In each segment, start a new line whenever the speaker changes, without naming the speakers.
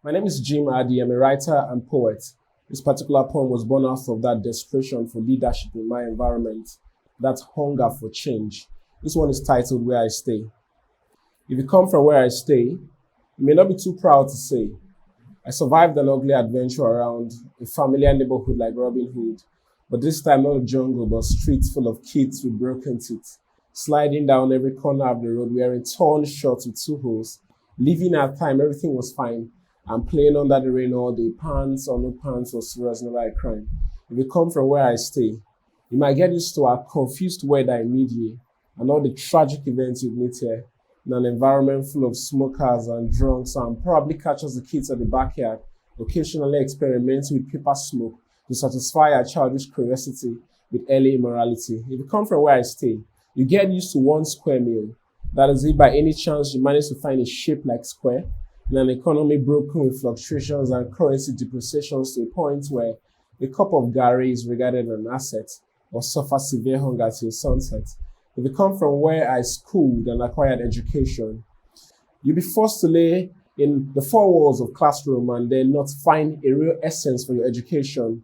My name is Adie. I'm a writer and poet. This particular poem was born out of that desperation for leadership in my environment, that hunger for change. This one is titled Where I Stay. If you come from where I stay, you may not be too proud to say, I survived an ugly adventure around a familiar neighborhood like Robin Hood, but this time not a jungle, but streets full of kids with broken teeth, sliding down every corner of the road wearing torn shorts with two holes. Living at time, everything was fine. I'm playing under the rain all day. Pants or no pants was never a crime. If you come from where I stay, you might get used to our confused weather immediately and all the tragic events you meet here in an environment full of smokers and drunks and probably catches the kids at the backyard, occasionally experimenting with paper smoke to satisfy our childish curiosity with early immorality. If you come from where I stay, you get used to one square meal. That is, if by any chance you manage to find a shape like square, in an economy broken with fluctuations and currency depreciations to a point where a cup of gari is regarded an asset or suffer severe hunger till sunset. If you come from where I schooled and acquired education, you'll be forced to lay in the four walls of classroom and then not find a real essence for your education.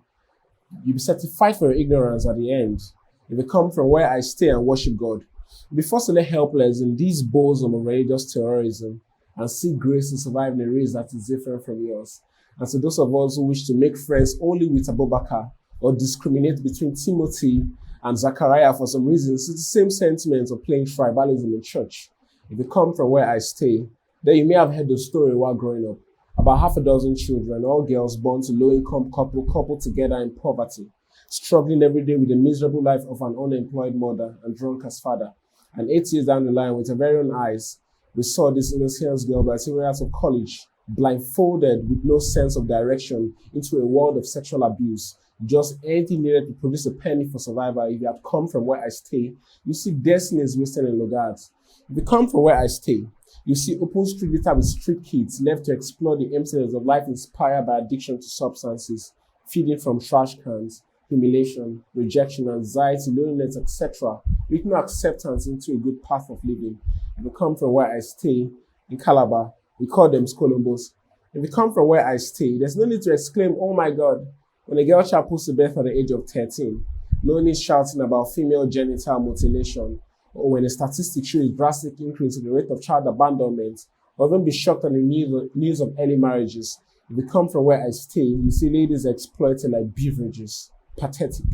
You'll be certified for your ignorance at the end. If you come from where I stay and worship God, you'll be forced to lay helpless in these bowls of religious terrorism and seek grace to survive in a race that is different from yours. And so those of us who wish to make friends only with Abubakar or discriminate between Timothy and Zachariah for some reasons, it's the same sentiment of playing tribalism in church. If you come from where I stay, then you may have heard the story while growing up about half a dozen children, all girls born to low-income coupled together in poverty, struggling every day with the miserable life of an unemployed mother and drunkard's father. And 8 years down the line, with our very own eyes, we saw this innocent girl by 7 years of college, blindfolded with no sense of direction into a world of sexual abuse. Just anything needed to produce a penny for survival. If you have come from where I stay, you see destinies wasted in Logards. If you come from where I stay, you see open street litter with street kids left to explore the emptiness of life inspired by addiction to substances, feeding from trash cans, humiliation, rejection, anxiety, loneliness, etc., with no acceptance into a good path of living. If you come from where I stay in Calabar, we call them Skolombos. If you come from where I stay, there's no need to exclaim, oh my God, when a girl child puts to birth at the age of 13. No need shouting about female genital mutilation, or when a statistic shows a drastic increase in the rate of child abandonment, or even be shocked at the news of early marriages. If you come from where I stay, you see ladies exploited like beverages. Pathetic.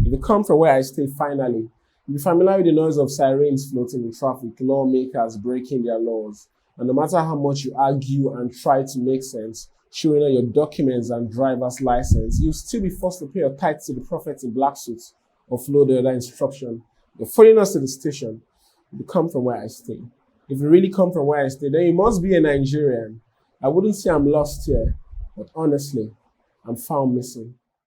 If you come from where I stay, finally, you'll be familiar with the noise of sirens floating in traffic, lawmakers breaking their laws. And no matter how much you argue and try to make sense, showing all your documents and driver's license, you'll still be forced to pay your tithes to the prophet in black suits or follow the other instruction. You're following us to the station. If you come from where I stay. If you really come from where I stay, then you must be a Nigerian. I wouldn't say I'm lost here, but honestly, I'm found missing.